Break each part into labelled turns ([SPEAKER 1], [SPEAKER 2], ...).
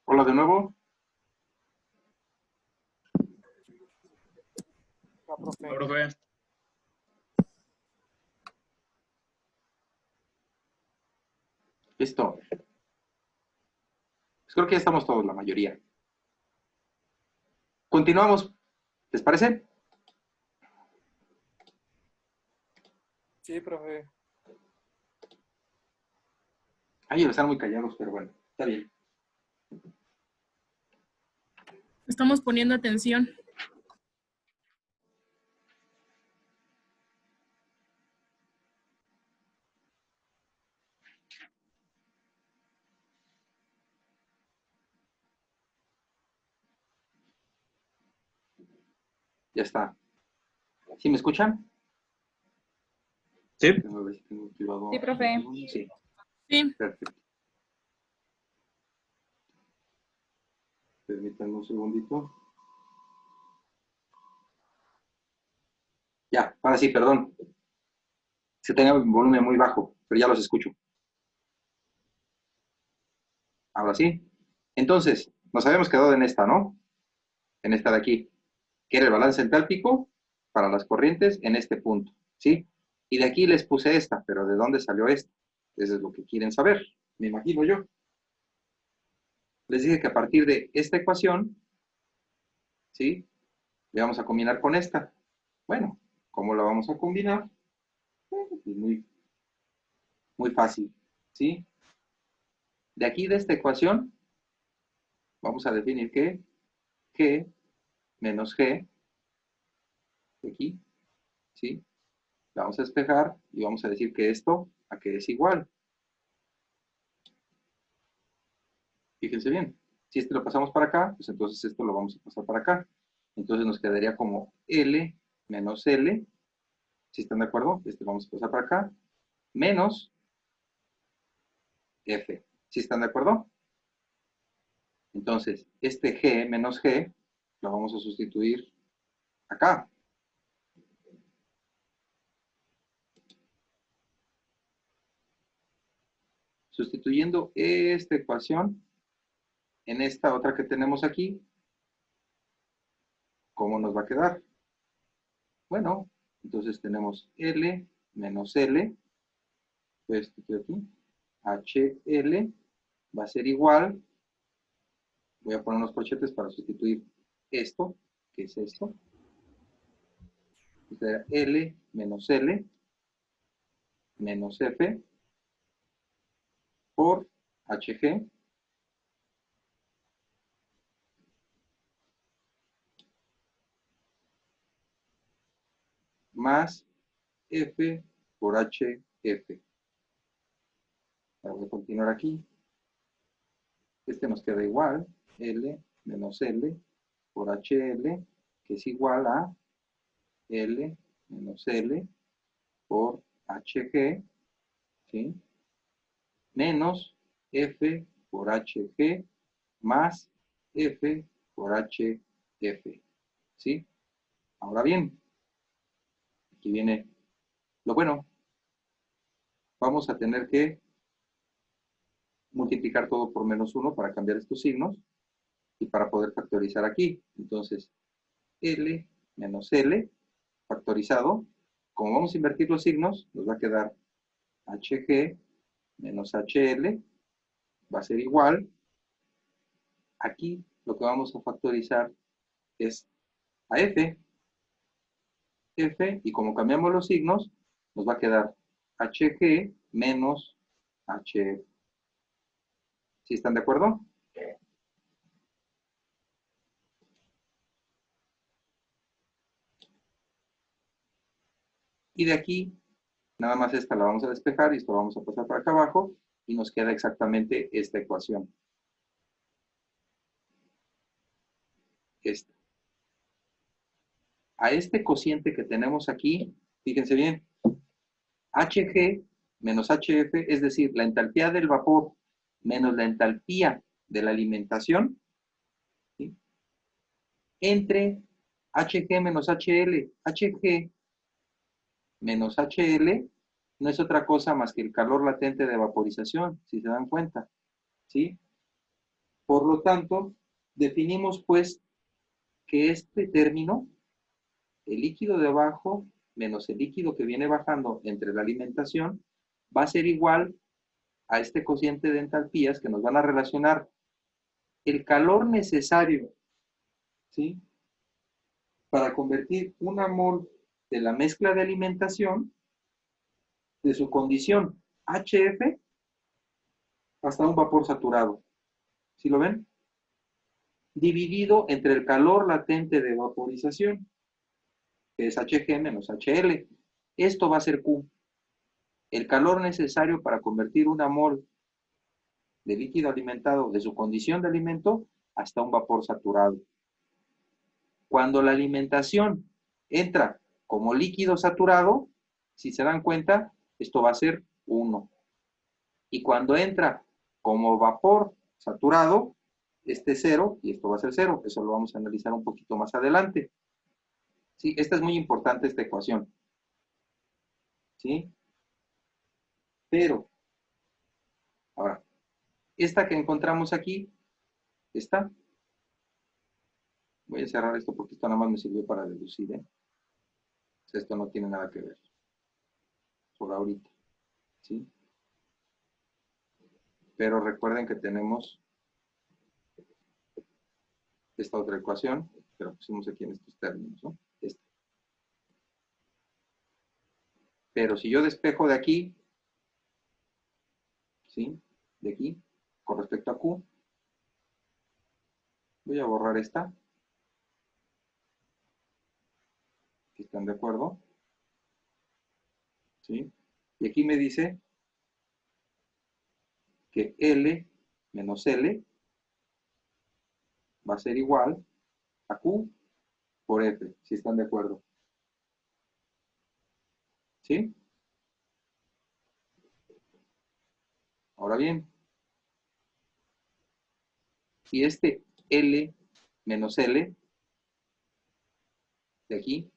[SPEAKER 1] Hola de nuevo.
[SPEAKER 2] Hola, profe.
[SPEAKER 1] Listo. Pues creo que ya estamos todos, la mayoría. Continuamos. ¿Les parece?
[SPEAKER 3] Sí, profe.
[SPEAKER 1] Ay, están muy callados, pero bueno, está bien.
[SPEAKER 4] Estamos poniendo atención.
[SPEAKER 1] Ya está. ¿Sí me escuchan?
[SPEAKER 2] Sí.
[SPEAKER 1] Déjame ver si tengo activado.
[SPEAKER 5] Sí, profe.
[SPEAKER 1] Sí,
[SPEAKER 4] Sí.
[SPEAKER 1] perfecto. Permítanme un segundito. Ya, ahora sí, perdón. Se tenía el volumen muy bajo, pero ya los escucho. Ahora sí. Entonces, nos habíamos quedado en esta, ¿no? En esta de aquí, que era el balance entálpico para las corrientes en este punto, ¿sí? Y de aquí les puse esta, pero ¿de dónde salió esta? Eso es lo que quieren saber, me imagino yo. Les dije que a partir de esta ecuación, ¿sí? Le vamos a combinar con esta. Bueno, ¿cómo la vamos a combinar? Pues muy fácil, ¿sí? De aquí, de esta ecuación, vamos a definir que G menos G, de aquí, ¿sí? La vamos a despejar y vamos a decir que esto a qué es igual. Fíjense bien, si este lo pasamos para acá, pues entonces esto lo vamos a pasar para acá. Entonces nos quedaría como L menos L, ¿sí están de acuerdo? Este lo vamos a pasar para acá, menos F, ¿sí están de acuerdo? Entonces, este G menos G lo vamos a sustituir acá. Sustituyendo esta ecuación en esta otra que tenemos aquí, ¿cómo nos va a quedar? Bueno, entonces tenemos L menos L, esto que aquí, HL va a ser igual, voy a poner unos corchetes para sustituir esto, que es esto, será L menos L menos F por HG más F por HF. Voy a continuar aquí. Este nos queda igual, L menos L por HL, que es igual a L menos L por HG, ¿sí? Menos F por HG más F por HF, ¿sí? Ahora bien, aquí viene lo bueno. Vamos a tener que multiplicar todo por menos 1 para cambiar estos signos y para poder factorizar aquí. Entonces, L menos L factorizado. Como vamos a invertir los signos, nos va a quedar HG menos HL va a ser igual. Aquí lo que vamos a factorizar es a F. F, y como cambiamos los signos, nos va a quedar HG menos HF. ¿Sí están de acuerdo? Y de aquí, nada más esta la vamos a despejar y esto lo vamos a pasar para acá abajo y nos queda exactamente esta ecuación. Esta. a este cociente que tenemos aquí, fíjense bien, Hg menos Hf, es decir, la entalpía del vapor menos la entalpía de la alimentación, ¿sí? Entre Hg menos HL. Hg menos HL no es otra cosa más que el calor latente de vaporización, si se dan cuenta, ¿sí? Por lo tanto, definimos pues que este término, el líquido de abajo menos el líquido que viene bajando entre la alimentación, va a ser igual a este cociente de entalpías que nos van a relacionar el calor necesario, ¿sí?, para convertir una mol de la mezcla de alimentación de su condición HF hasta un vapor saturado. ¿Sí lo ven? Dividido entre el calor latente de vaporización, que es Hg menos HL. Esto va a ser Q. El calor necesario para convertir una mol de líquido alimentado de su condición de alimento hasta un vapor saturado. Cuando la alimentación entra como líquido saturado, si se dan cuenta, esto va a ser 1. Y cuando entra como vapor saturado, este es 0 y esto va a ser 0. Eso lo vamos a analizar un poquito más adelante. ¿Sí? Esta es muy importante, esta ecuación. ¿Sí? Pero, ahora, esta que encontramos aquí, esta, voy a cerrar esto porque esto nada más me sirvió para deducir, ¿eh? O sea, esto no tiene nada que ver por ahorita, ¿sí? Pero recuerden que tenemos esta otra ecuación, que la pusimos aquí en estos términos, ¿no? Esta. Pero si yo despejo de aquí, ¿sí?, de aquí, con respecto a Q, voy a borrar esta. ¿Están de acuerdo? ¿Sí? Y aquí me dice que L menos L va a ser igual a Q por F, si están de acuerdo. ¿Sí? Ahora bien, si este L menos L de aquí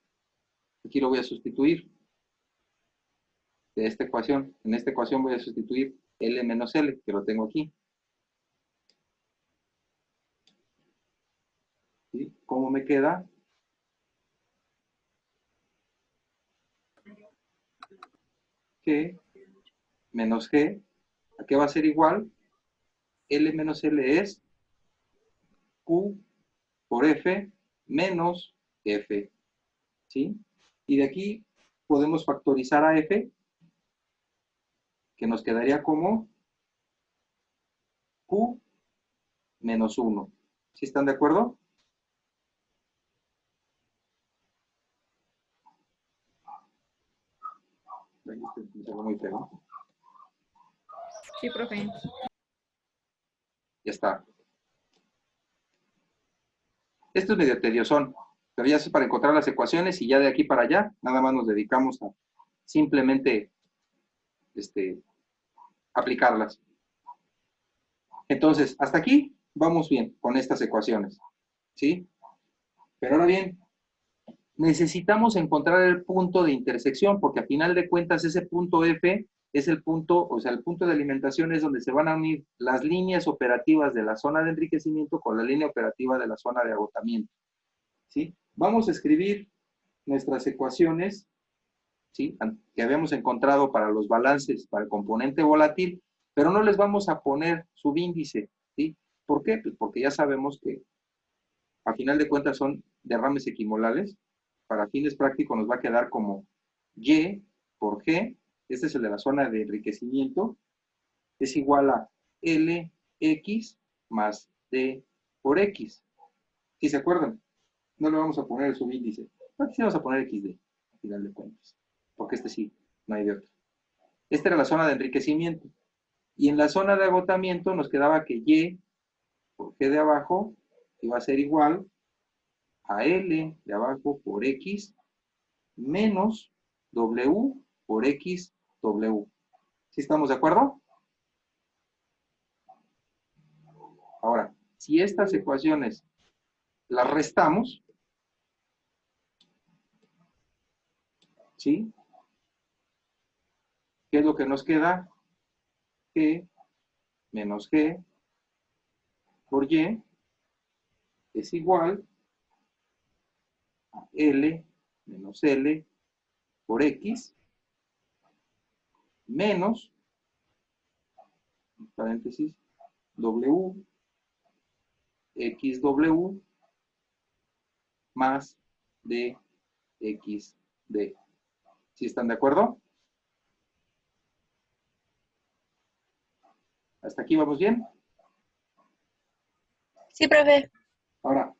[SPEAKER 1] lo voy a sustituir de esta ecuación. En esta ecuación voy a sustituir L menos L, que lo tengo aquí. ¿Sí? ¿Cómo me queda? G menos G, ¿a qué va a ser igual? L menos L es Q por F menos F, ¿sí? Y de aquí podemos factorizar a F, que nos quedaría como Q menos 1. ¿Sí están de acuerdo? Se ve muy feo.
[SPEAKER 4] Sí, profe.
[SPEAKER 1] Ya está. Esto es medio tediosón, pero ya es para encontrar las ecuaciones y ya de aquí para allá, nada más nos dedicamos a simplemente aplicarlas. Entonces, hasta aquí vamos bien con estas ecuaciones, ¿sí? Pero ahora bien, necesitamos encontrar el punto de intersección, porque a final de cuentas ese punto F es el punto, o sea, el punto de alimentación es donde se van a unir las líneas operativas de la zona de enriquecimiento con la línea operativa de la zona de agotamiento, ¿sí? Vamos a escribir nuestras ecuaciones, ¿sí?, que habíamos encontrado para los balances, para el componente volátil, pero no les vamos a poner subíndice, ¿sí? ¿Por qué? Pues porque ya sabemos que a final de cuentas son derrames equimolales. Para fines prácticos nos va a quedar como Y por G, este es el de la zona de enriquecimiento, es igual a LX más D por X. ¿Sí se acuerdan? No le vamos a poner el subíndice. Aquí sí vamos a poner XD, a final de cuentas. Porque este sí, no hay de otro. Esta era la zona de enriquecimiento. Y en la zona de agotamiento nos quedaba que Y por G de abajo iba a ser igual a L de abajo por X menos W por X, W. ¿Sí estamos de acuerdo? Ahora, si estas ecuaciones las restamos, ¿sí? ¿Qué es lo que nos queda? G menos G por Y es igual a L menos L por X menos, paréntesis, W, XW más DXD. ¿Sí están de acuerdo? ¿Hasta aquí vamos bien?
[SPEAKER 5] Sí, profe.
[SPEAKER 1] Ahora,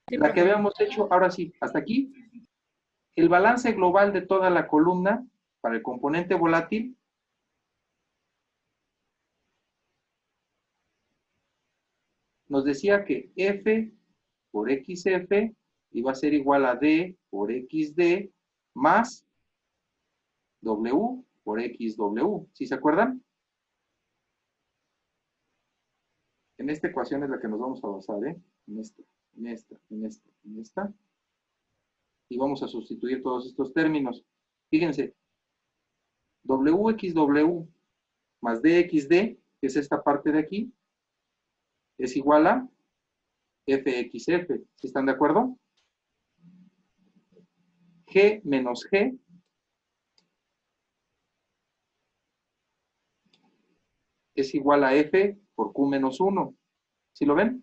[SPEAKER 4] Sí,
[SPEAKER 1] la que
[SPEAKER 4] profe.
[SPEAKER 1] habíamos hecho, ahora sí, hasta aquí, el balance global de toda la columna para el componente volátil nos decía que F por XF iba a ser igual a D por XD más W por XW. ¿Sí se acuerdan? En esta ecuación es la que nos vamos a basar, ¿eh? En esta, en esta, en esta, en esta. Y vamos a sustituir todos estos términos. Fíjense, WXW más DXD, que es esta parte de aquí, es igual a FXF. ¿Sí están de acuerdo? G menos G es igual a F por Q menos 1. ¿Sí lo ven?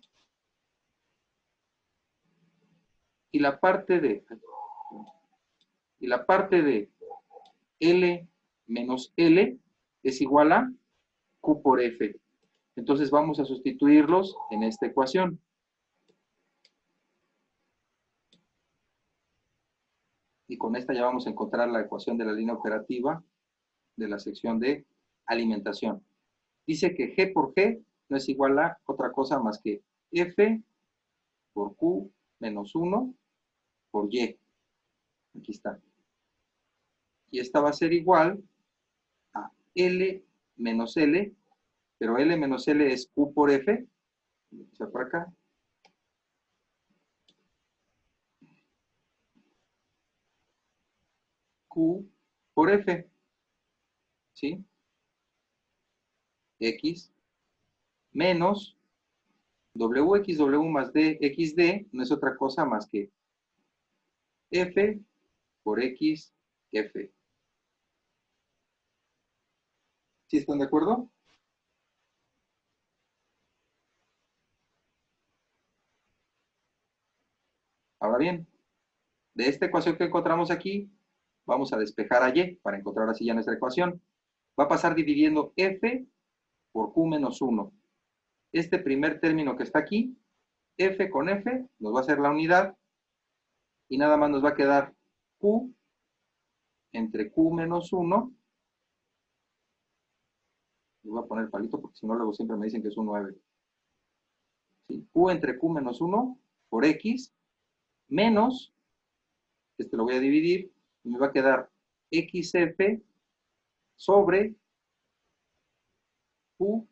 [SPEAKER 1] Y la parte de L menos L es igual a Q por F. Entonces vamos a sustituirlos en esta ecuación. Y con esta ya vamos a encontrar la ecuación de la línea operativa de la sección de alimentación. Dice que G por G no es igual a otra cosa más que F por Q menos 1 por Y. Aquí está. Y esta va a ser igual a L menos L, pero L menos L es Q por F. Voy a pasar por acá. Q por F. ¿Sí? X menos WXW más DXD no es otra cosa más que F por X, F. ¿Sí están de acuerdo? Ahora bien, de esta ecuación que encontramos aquí, vamos a despejar a Y para encontrar así ya nuestra ecuación. Va a pasar dividiendo F por Q menos 1. Este primer término que está aquí, F con F, nos va a hacer la unidad y nada más nos va a quedar Q entre Q menos 1. Le voy a poner palito porque si no luego siempre me dicen que es un 9. ¿Sí? Q entre Q menos 1 por X menos, lo voy a dividir, y me va a quedar XF sobre Q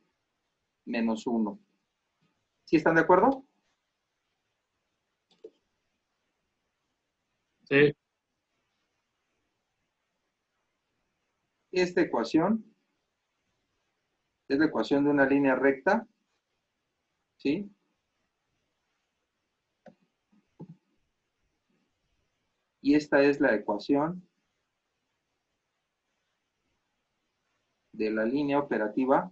[SPEAKER 1] menos 1. ¿Sí están de acuerdo?
[SPEAKER 2] Sí.
[SPEAKER 1] Esta ecuación es la ecuación de una línea recta, ¿sí? Y esta es la ecuación de la línea operativa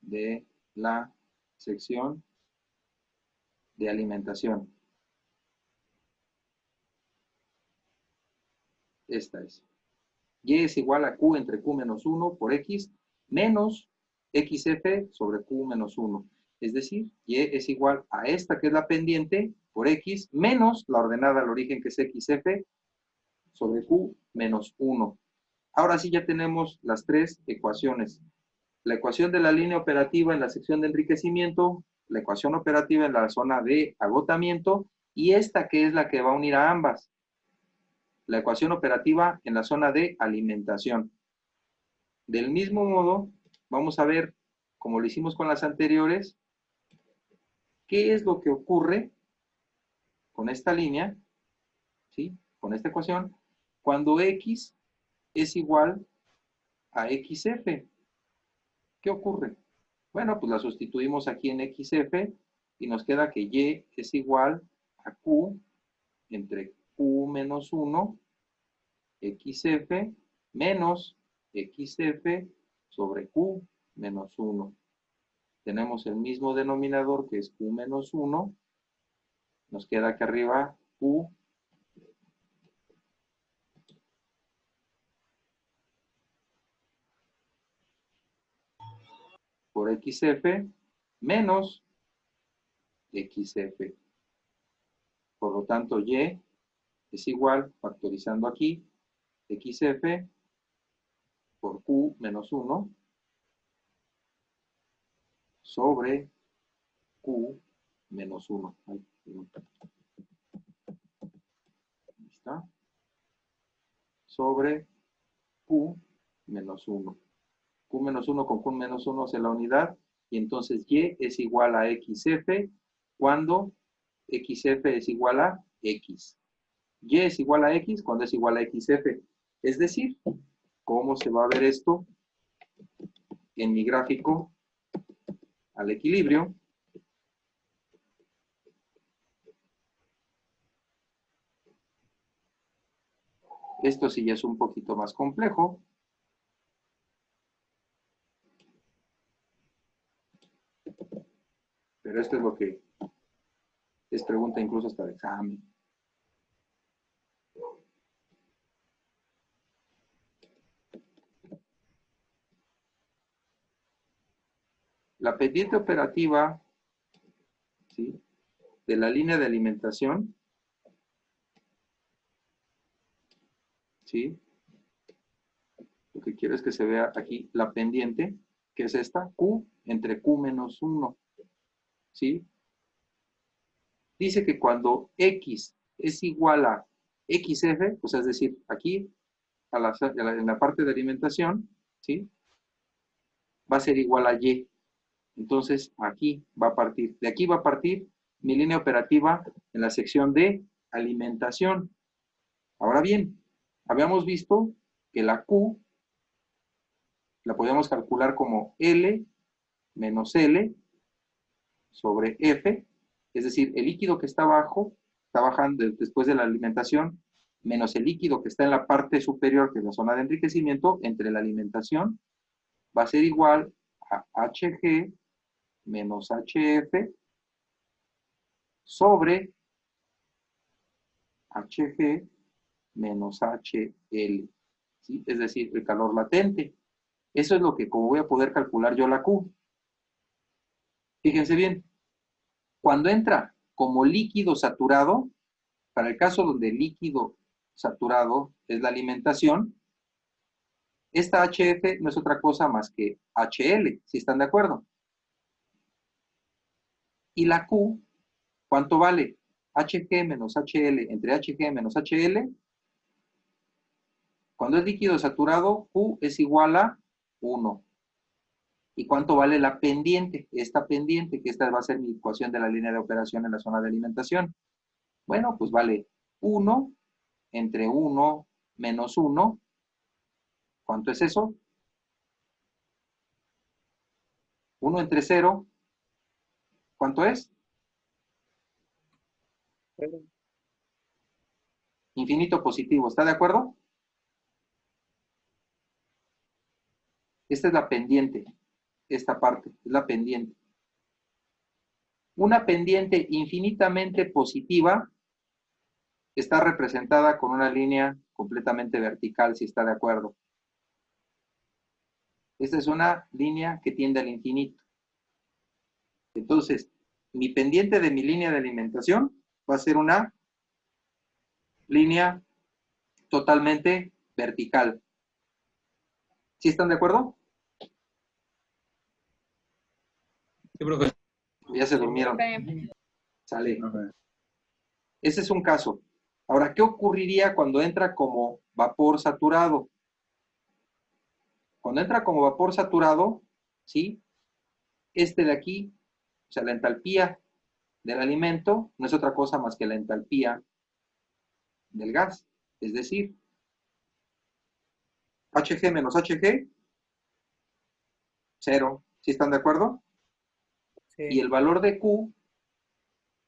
[SPEAKER 1] de la sección de alimentación. Esta es. Y es igual a Q entre Q menos 1 por X menos XF sobre Q menos 1. Es decir, Y es igual a esta que es la pendiente por X menos la ordenada al origen que es XF sobre Q menos 1. Ahora sí ya tenemos las tres ecuaciones. la ecuación de la línea operativa en la sección de enriquecimiento, la ecuación operativa en la zona de agotamiento, y esta que es la que va a unir a ambas, la ecuación operativa en la zona de alimentación. Del mismo modo, vamos a ver, como lo hicimos con las anteriores, qué es lo que ocurre con esta línea, ¿sí? Con esta ecuación, cuando X es igual a XF. ¿Qué ocurre? Bueno, pues la sustituimos aquí en XF y nos queda que Y es igual a Q entre Q menos 1, XF menos XF sobre Q menos 1. Tenemos el mismo denominador que es Q menos 1. Nos queda aquí arriba Q por XF menos XF. Por lo tanto, Y es igual, factorizando aquí, XF por Q menos 1 sobre Q menos 1. Ahí está. Sobre Q menos 1. Q menos 1 con Q menos 1 es la unidad, y entonces Y es igual a XF cuando XF es igual a X. Y es igual a X cuando es igual a XF. Es decir, ¿cómo se va a ver esto en mi gráfico al equilibrio? Esto sí ya es un poquito más complejo. Pero esto es lo que es pregunta incluso hasta de examen. La pendiente operativa, ¿sí?, de la línea de alimentación, ¿sí? Lo que quiero es que se vea aquí la pendiente, que es esta, Q entre Q menos 1, ¿sí? Dice que cuando X es igual a XF, pues es decir, aquí en la parte de alimentación, ¿sí?, va a ser igual a Y. Entonces, aquí va a partir, de aquí va a partir mi línea operativa en la sección de alimentación. Ahora bien, habíamos visto que la Q la podíamos calcular como L menos L sobre F, es decir, el líquido que está abajo, está bajando después de la alimentación, menos el líquido que está en la parte superior, que es la zona de enriquecimiento, entre la alimentación, va a ser igual a HG menos HF sobre HG menos HL, ¿sí? Es decir, el calor latente. Eso es lo que, como voy a poder calcular yo la Q. Fíjense bien, cuando entra como líquido saturado, para el caso donde el líquido saturado es la alimentación, esta HF no es otra cosa más que HL, si están de acuerdo. Y la Q, ¿cuánto vale? HG menos HL entre HG menos HL. Cuando es líquido saturado, Q es igual a 1. ¿Y cuánto vale la pendiente? Esta pendiente, que esta va a ser mi ecuación de la línea de operación en la zona de alimentación. Bueno, pues vale 1 entre 1 menos 1. ¿Cuánto es eso? 1 entre 0. ¿Cuánto es? Infinito positivo. ¿Está de acuerdo? Esta es la pendiente. Esta parte es la pendiente. Una pendiente infinitamente positiva está representada con una línea completamente vertical, si está de acuerdo. Esta es una línea que tiende al infinito. Entonces, mi pendiente de mi línea de alimentación va a ser una línea totalmente vertical. ¿Sí están de acuerdo?
[SPEAKER 2] Sí, profe.
[SPEAKER 1] Ya se durmieron.
[SPEAKER 4] Profe.
[SPEAKER 1] Sale. Ese es un caso. Ahora, ¿qué ocurriría cuando entra como vapor saturado? Cuando entra como vapor saturado, ¿sí? Este de aquí, o sea, la entalpía del alimento no es otra cosa más que la entalpía del gas. Es decir, Hg menos Hg, 0. ¿Sí están de acuerdo? Y
[SPEAKER 3] Sí.
[SPEAKER 1] el valor de Q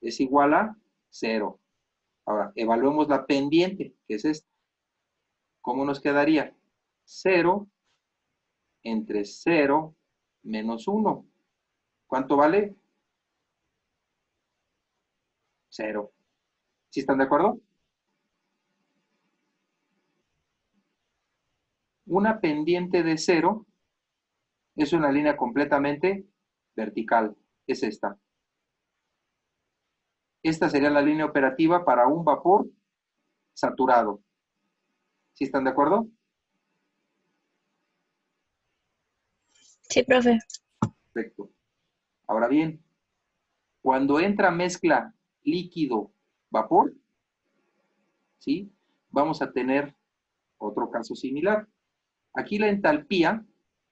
[SPEAKER 1] es igual a 0. Ahora, evaluemos la pendiente, que es esta. ¿Cómo nos quedaría? 0 entre 0 menos 1. ¿Cuánto vale? 0. ¿Sí están de acuerdo? Una pendiente de 0 es una línea completamente vertical. Es esta. Esta sería la línea operativa para un vapor saturado. ¿Sí están de acuerdo?
[SPEAKER 5] Sí, profe.
[SPEAKER 1] Perfecto. Ahora bien, cuando entra mezcla líquido-vapor, ¿sí? Vamos a tener otro caso similar. Aquí la entalpía,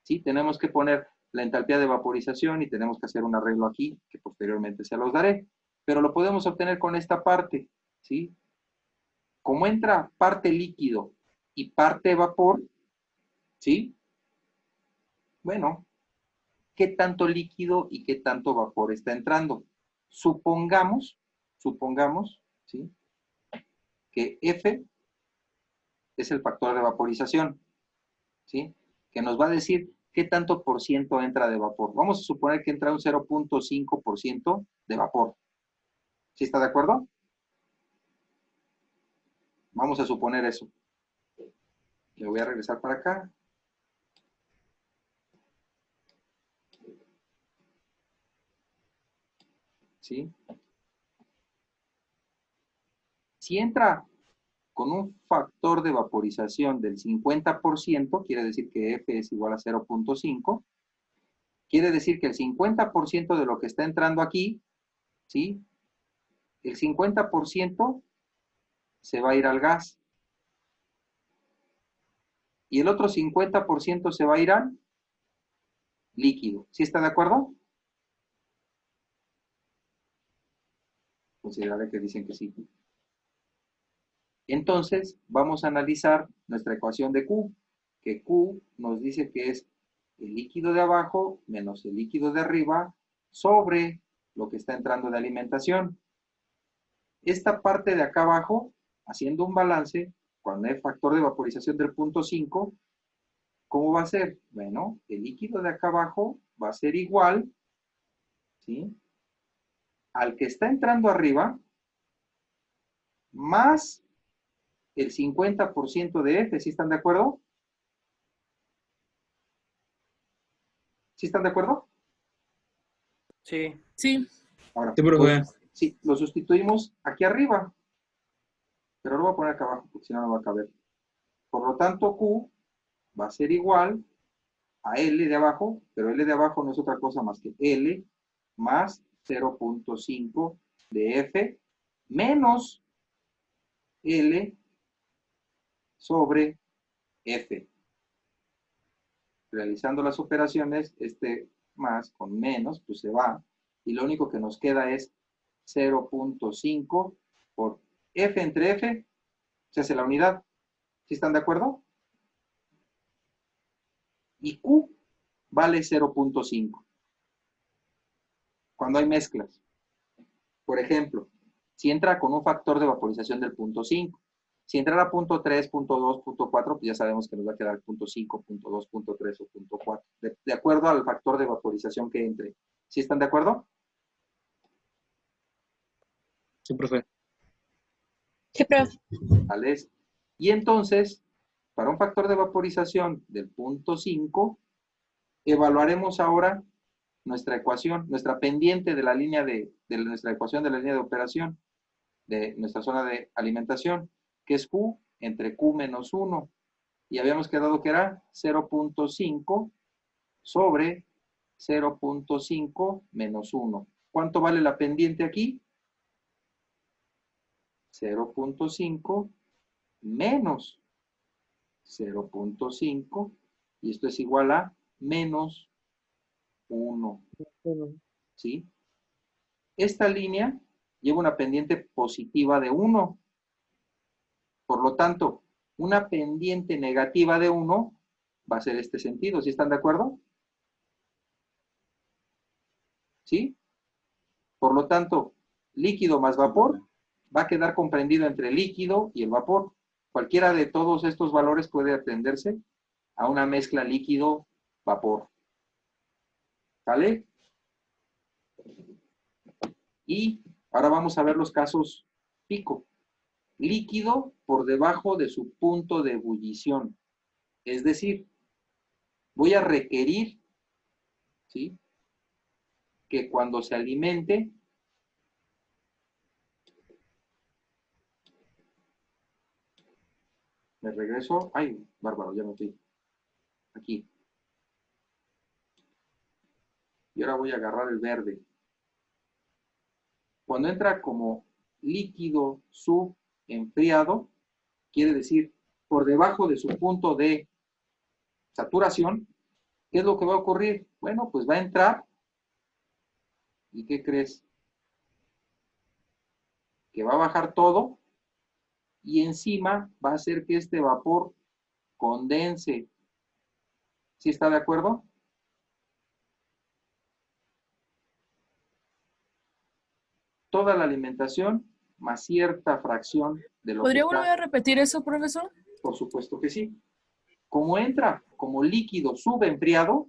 [SPEAKER 1] ¿sí? Tenemos que poner la entalpía de vaporización y tenemos que hacer un arreglo aquí, que posteriormente se los daré. Pero lo podemos obtener con esta parte, ¿sí? Como entra parte líquido y parte vapor, ¿sí? Bueno, ¿qué tanto líquido y qué tanto vapor está entrando? Supongamos, ¿sí? Que F es el factor de vaporización, ¿sí? Que nos va a decir qué tanto por ciento entra de vapor. Vamos a suponer que entra un 0.5% de vapor. ¿Sí está de acuerdo? Vamos a suponer eso. Le voy a regresar para acá. ¿Sí? Si entra con un factor de vaporización del 50%, quiere decir que F es igual a 0.5, quiere decir que el 50% de lo que está entrando aquí, ¿sí? El 50% se va a ir al gas. Y el otro 50% se va a ir al líquido. ¿Sí está de acuerdo? Consideraré que dicen que sí. Entonces, vamos a analizar nuestra ecuación de Q, que Q nos dice que es el líquido de abajo menos el líquido de arriba sobre lo que está entrando de alimentación. Esta parte de acá abajo, haciendo un balance, cuando hay factor de vaporización del 0.5, ¿cómo va a ser? Bueno, el líquido de acá abajo va a ser igual, ¿sí? Al que está entrando arriba, más el 50% de F. ¿Sí están de acuerdo? ¿Sí están de acuerdo?
[SPEAKER 3] Sí.
[SPEAKER 4] Sí.
[SPEAKER 1] Ahora,
[SPEAKER 2] Sí, profe.
[SPEAKER 1] sí, lo sustituimos aquí arriba, pero lo voy a poner acá abajo porque si no, no va a caber. Por lo tanto, Q va a ser igual a L de abajo, pero L de abajo no es otra cosa más que L más 0.5 de F menos L sobre F. Realizando las operaciones, este más con menos, pues se va. Y lo único que nos queda es 0.5 por F entre F, se hace la unidad. ¿Sí están de acuerdo? Y Q vale 0.5 cuando hay mezclas. Por ejemplo, si entra con un factor de vaporización del 0.5, si entrara a 0.3, 0.2, 0.4, pues ya sabemos que nos va a quedar 0.5, 0.2, 0.3 o 0.4, de acuerdo al factor de vaporización que entre. ¿Sí están de acuerdo?
[SPEAKER 2] Sí, profe.
[SPEAKER 5] Sí, profe.
[SPEAKER 1] ¿Vale? Y entonces, para un factor de vaporización del 0.5, evaluaremos ahora nuestra ecuación, nuestra pendiente de la línea de nuestra ecuación de la línea de operación, de nuestra zona de alimentación, que es Q entre Q menos 1. Y habíamos quedado que era 0.5 sobre 0.5 menos 1. ¿Cuánto vale la pendiente aquí? 0.5 menos 0.5, y esto es igual a menos 1. ¿Sí? Esta línea lleva una pendiente positiva de 1. Por lo tanto, una pendiente negativa de 1 va a ser este sentido. ¿Sí están de acuerdo? ¿Sí? Por lo tanto, líquido más vapor va a quedar comprendido entre el líquido y el vapor. Cualquiera de todos estos valores puede atenderse a una mezcla líquido-vapor. ¿Sale? Y ahora vamos a ver los casos pico. Líquido por debajo de su punto de ebullición. Es decir, voy a requerir, ¿sí?, que cuando se alimente, me regreso, ay, bárbaro, ya me fui, aquí. Y ahora voy a agarrar el verde. Cuando entra como líquido subenfriado, quiere decir por debajo de su punto de saturación, ¿qué es lo que va a ocurrir? Bueno, pues va a entrar, ¿y qué crees? Que va a bajar todo, y encima va a hacer que este vapor condense. ¿Sí está de acuerdo? Toda la alimentación más cierta fracción de lo que
[SPEAKER 6] ¿Podría
[SPEAKER 1] está.
[SPEAKER 6] volver a repetir eso, profesor?
[SPEAKER 1] Por supuesto que sí. Como entra como líquido subenfriado,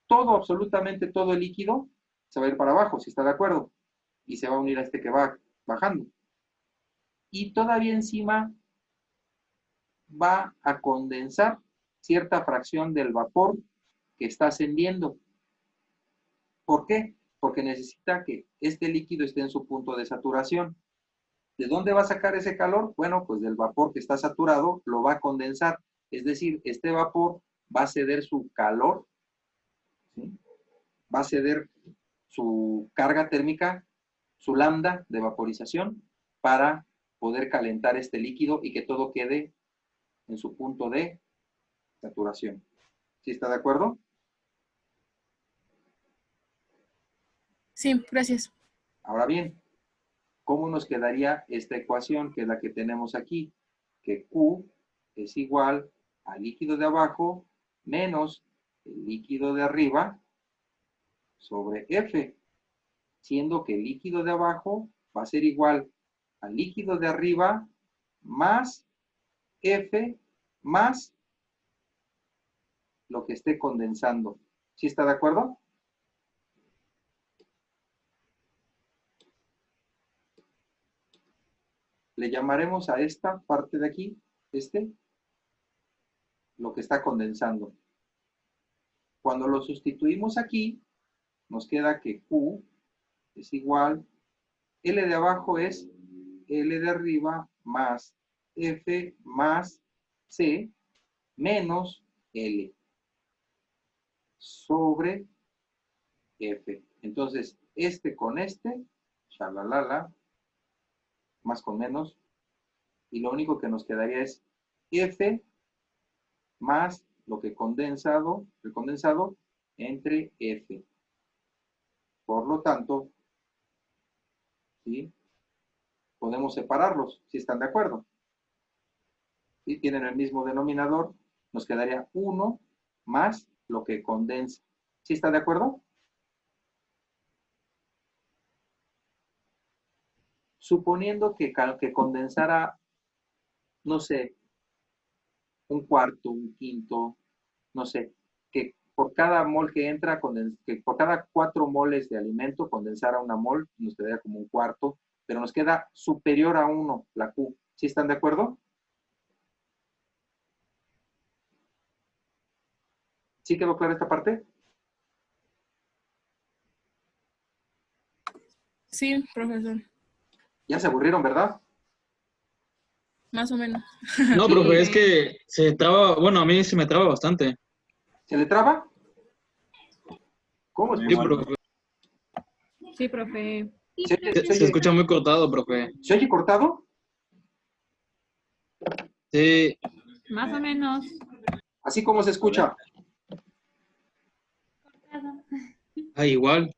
[SPEAKER 1] todo, absolutamente todo el líquido se va a ir para abajo, si está de acuerdo, y se va a unir a este que va bajando. Y todavía encima va a condensar cierta fracción del vapor que está ascendiendo. ¿Por qué? Porque necesita que este líquido esté en su punto de saturación. ¿De dónde va a sacar ese calor? Bueno, pues del vapor que está saturado lo va a condensar. Es decir, este vapor va a ceder su calor, ¿sí?, va a ceder su carga térmica, su lambda de vaporización, para poder calentar este líquido y que todo quede en su punto de saturación. ¿Sí está de acuerdo?
[SPEAKER 6] Sí, gracias.
[SPEAKER 1] Ahora bien, ¿cómo nos quedaría esta ecuación, que es la que tenemos aquí? Que Q es igual al líquido de abajo menos el líquido de arriba sobre F, siendo que el líquido de abajo va a ser igual al líquido de arriba más F más lo que esté condensando. ¿Sí está de acuerdo? Le llamaremos a esta parte de aquí, lo que está condensando. Cuando lo sustituimos aquí, nos queda que Q es igual, L de abajo es L de arriba más F más C menos L sobre F. Entonces, este con este, shalalala, más con menos, y lo único que nos quedaría es F más lo que condensado, el condensado, entre F. Por lo tanto, ¿sí?, podemos separarlos, si están de acuerdo. ¿Sí? Tienen el mismo denominador, nos quedaría 1 más lo que condensa. ¿Sí está de acuerdo? Suponiendo que condensara, no sé, un cuarto, un quinto, no sé, que por cada mol que entra, que por cada 4 moles de alimento condensara una mol, nos quedaría como un cuarto, pero nos queda superior a 1 la Q. ¿Sí están de acuerdo? ¿Sí quedó clara esta parte?
[SPEAKER 6] Sí, profesor.
[SPEAKER 1] Ya se aburrieron, ¿verdad?
[SPEAKER 6] Más o menos.
[SPEAKER 2] No,
[SPEAKER 1] Sí.
[SPEAKER 2] profe, es que se traba, bueno, a mí se me traba bastante.
[SPEAKER 1] ¿Se le traba? ¿Cómo
[SPEAKER 2] Sí, profe.
[SPEAKER 4] Sí, profe.
[SPEAKER 2] Se escucha muy cortado, profe.
[SPEAKER 1] ¿Se oye cortado?
[SPEAKER 2] Sí,
[SPEAKER 4] Más o menos.
[SPEAKER 1] Así como se escucha.
[SPEAKER 2] igual.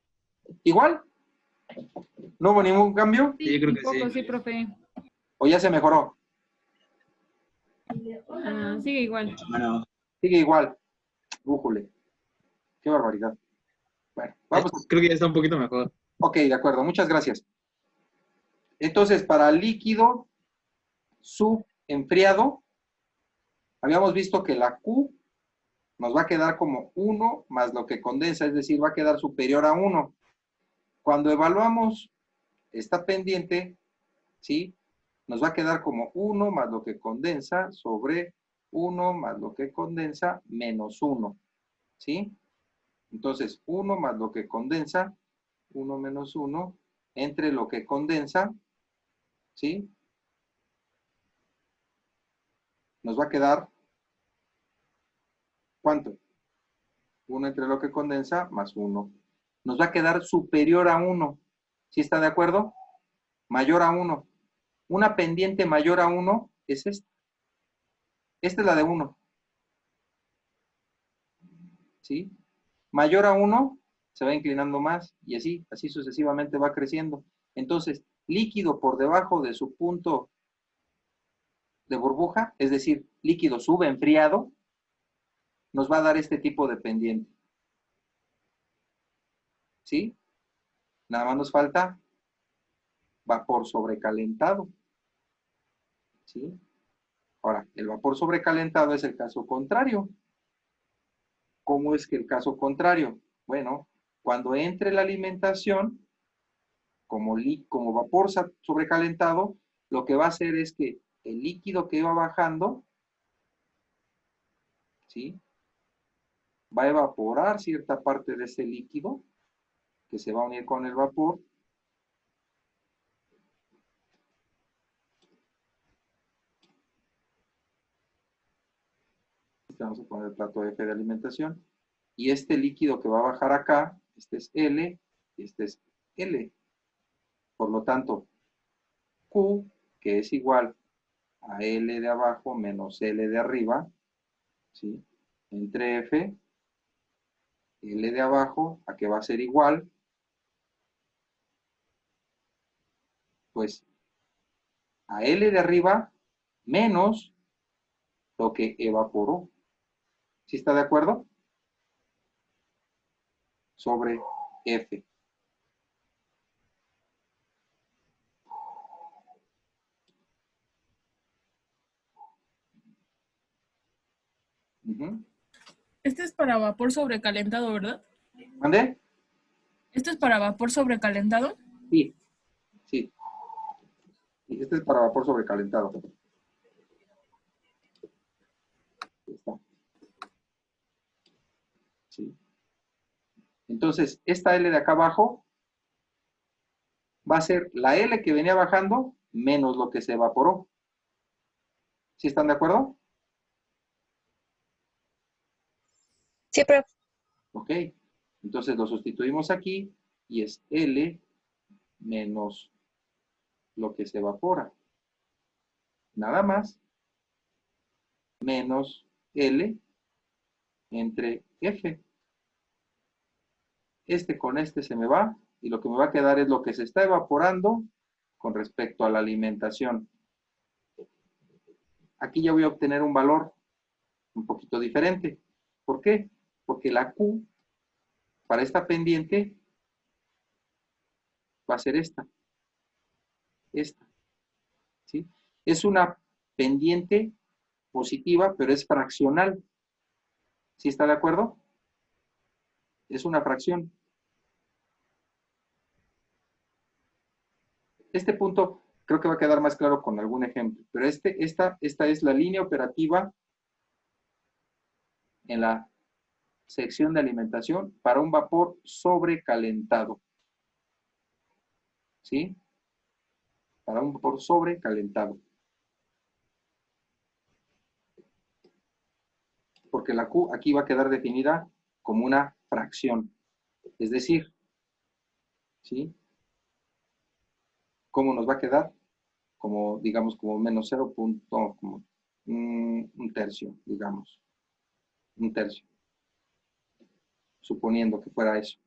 [SPEAKER 1] ¿Igual? ¿No hubo ningún cambio?
[SPEAKER 2] Sí, yo creo
[SPEAKER 4] un
[SPEAKER 2] que
[SPEAKER 4] poco,
[SPEAKER 2] sí.
[SPEAKER 4] sí, profe.
[SPEAKER 1] ¿O ya se mejoró?
[SPEAKER 4] Sigue igual.
[SPEAKER 2] Bueno,
[SPEAKER 1] Sigue igual. Bújule. Qué barbaridad. Bueno, vamos.
[SPEAKER 2] creo que ya está un poquito mejor.
[SPEAKER 1] Ok, de acuerdo. Muchas gracias. Entonces, para líquido subenfriado, habíamos visto que la Q nos va a quedar como 1 más lo que condensa, es decir, va a quedar superior a 1. Cuando evaluamos esta pendiente, ¿sí? Nos va a quedar como 1 más lo que condensa sobre 1 más lo que condensa menos 1, ¿sí? Entonces, 1 más lo que condensa, 1 menos 1, entre lo que condensa, ¿sí? Nos va a quedar, ¿cuánto? 1 entre lo que condensa más 1. Nos va a quedar superior a 1. ¿Sí está de acuerdo? Mayor a 1. Una pendiente mayor a 1 es esta. Esta es la de 1. ¿Sí? Mayor a 1 se va inclinando más y así sucesivamente va creciendo. Entonces, líquido por debajo de su punto de burbuja, es decir, líquido subenfriado, nos va a dar este tipo de pendiente. ¿Sí? Nada más nos falta vapor sobrecalentado. ¿Sí? Ahora, el vapor sobrecalentado es el caso contrario. ¿Cómo es que el caso contrario? Bueno, cuando entre la alimentación, como vapor sobrecalentado, lo que va a hacer es que el líquido que va bajando, ¿sí? Va a evaporar cierta parte de ese líquido que se va a unir con el vapor. Vamos a poner el plato F de alimentación. Y este líquido que va a bajar acá, este es L y este es L. Por lo tanto, Q, que es igual a L de abajo menos L de arriba, ¿sí? Entre F, L de abajo, ¿a qué va a ser igual? Pues a L de arriba menos lo que evaporó. ¿Sí está de acuerdo? Sobre F.
[SPEAKER 6] Este es para vapor sobrecalentado, ¿verdad?
[SPEAKER 1] ¿Mande?
[SPEAKER 6] ¿Este es para vapor sobrecalentado?
[SPEAKER 1] Sí, sí. Y este es para vapor sobrecalentado. Ahí está. ¿Sí? Entonces, esta L de acá abajo va a ser la L que venía bajando menos lo que se evaporó. ¿Sí están de acuerdo?
[SPEAKER 5] Sí, profe.
[SPEAKER 1] Ok. Entonces lo sustituimos aquí y es L menos lo que se evapora. Nada más menos L entre F. Este con este se me va y lo que me va a quedar es lo que se está evaporando con respecto a la alimentación. Aquí ya voy a obtener un valor un poquito diferente. ¿Por qué? Porque la Q para esta pendiente va a ser esta. Esta. ¿Sí? Es una pendiente positiva, pero es fraccional. ¿Sí está de acuerdo? Es una fracción. Este punto creo que va a quedar más claro con algún ejemplo, pero esta es la línea operativa en la sección de alimentación para un vapor sobrecalentado. ¿Sí? Para un vapor sobrecalentado. Porque la Q aquí va a quedar definida como una fracción. Es decir, ¿sí? ¿Cómo nos va a quedar? Como, digamos, como menos 0. Como un tercio, digamos. Un tercio. Suponiendo que fuera eso.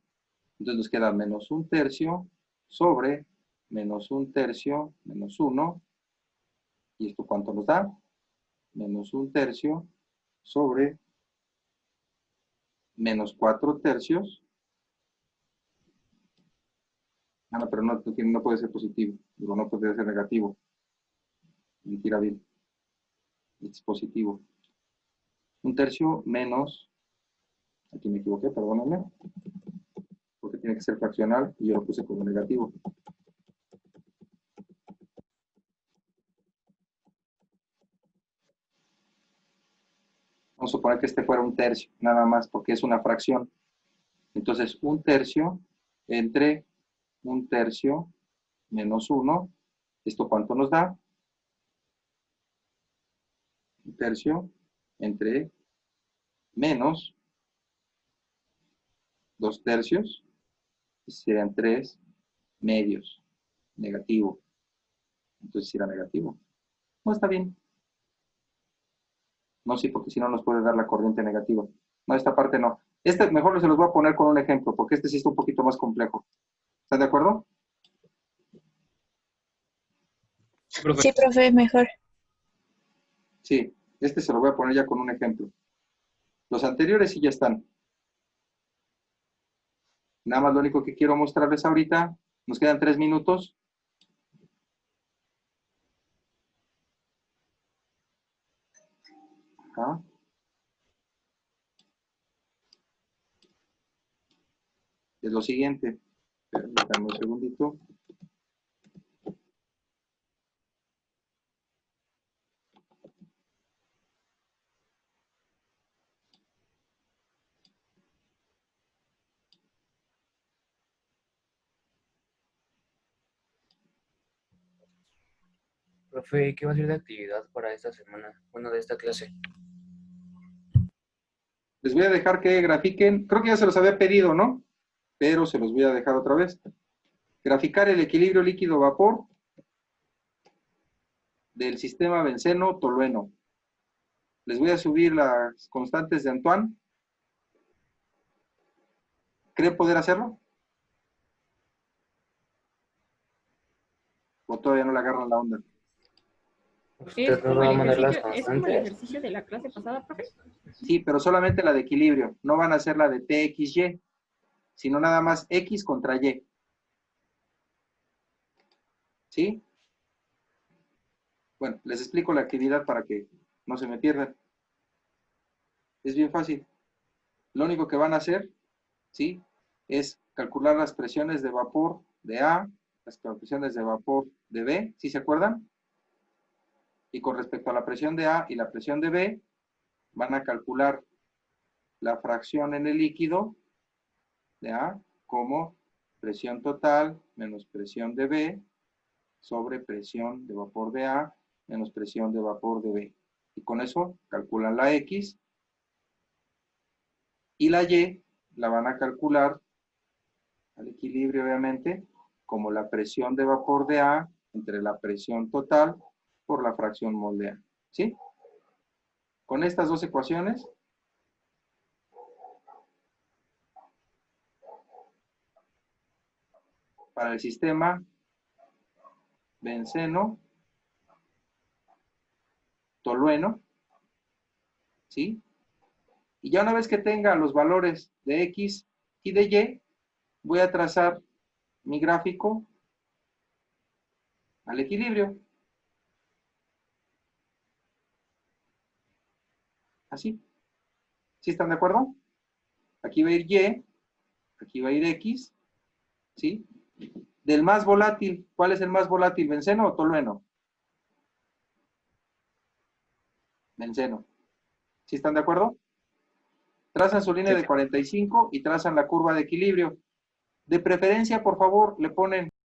[SPEAKER 1] Entonces nos queda menos un tercio sobre menos un tercio menos 1. ¿Y esto cuánto nos da? Menos un tercio sobre menos 4 tercios. Ah, no, pero no puede ser positivo. Digo, no puede ser negativo. Mentira, bien. Es positivo. Un tercio menos, aquí me equivoqué, perdónenme, porque tiene que ser fraccional y yo lo puse como negativo. Vamos a suponer que este fuera un tercio, nada más, porque es una fracción. Entonces, un tercio entre un tercio menos 1. ¿Esto cuánto nos da? Un tercio entre menos 2 tercios, serían 3 medios, negativo. Entonces, si era negativo. No, está bien. No, sí, porque si no nos puede dar la corriente negativa. No, esta parte no. Este mejor se los voy a poner con un ejemplo, porque este sí está un poquito más complejo. ¿Están de acuerdo?
[SPEAKER 2] Profe.
[SPEAKER 5] Sí, profe, mejor.
[SPEAKER 1] Sí, este se lo voy a poner ya con un ejemplo. Los anteriores sí ya están. Nada más lo único que quiero mostrarles ahorita, nos quedan 3 minutos. Ajá. Es lo siguiente. Permítanme un segundito.
[SPEAKER 7] Profe, ¿qué va a ser de actividad para esta semana? Bueno, de esta clase.
[SPEAKER 1] Les voy a dejar que grafiquen. Creo que ya se los había pedido, ¿no? Pero se los voy a dejar otra vez. Graficar el equilibrio líquido-vapor del sistema benceno-tolueno. Les voy a subir las constantes de Antoine. ¿Creen poder hacerlo? ¿O todavía no le agarran la onda?
[SPEAKER 7] ¿Usted
[SPEAKER 4] ¿Es
[SPEAKER 7] nos
[SPEAKER 4] como
[SPEAKER 7] va a
[SPEAKER 4] el
[SPEAKER 7] mandar las
[SPEAKER 4] ejercicio, es como el
[SPEAKER 7] constantes?
[SPEAKER 4] ejercicio de la clase pasada, profe?
[SPEAKER 1] Sí, pero solamente la de equilibrio. No van a hacer la de TXY, sino nada más X contra Y. ¿Sí? Bueno, les explico la actividad para que no se me pierdan. Es bien fácil. Lo único que van a hacer, ¿sí? Es calcular las presiones de vapor de A, las presiones de vapor de B, ¿sí se acuerdan? Y con respecto a la presión de A y la presión de B, van a calcular la fracción en el líquido de A como presión total menos presión de B sobre presión de vapor de A menos presión de vapor de B. Y con eso calculan la X y la Y la van a calcular al equilibrio, obviamente, como la presión de vapor de A entre la presión total por la fracción mol de A. ¿Sí? Con estas dos ecuaciones, para el sistema benceno tolueno, ¿sí? Y ya una vez que tenga los valores de X y de Y, voy a trazar mi gráfico al equilibrio. Así. ¿Sí están de acuerdo? Aquí va a ir Y, aquí va a ir X, ¿sí? Del más volátil, ¿cuál es el más volátil, benceno o tolueno? Benceno. ¿Sí están de acuerdo? Trazan su línea de 45 y trazan la curva de equilibrio. De preferencia, por favor, le ponen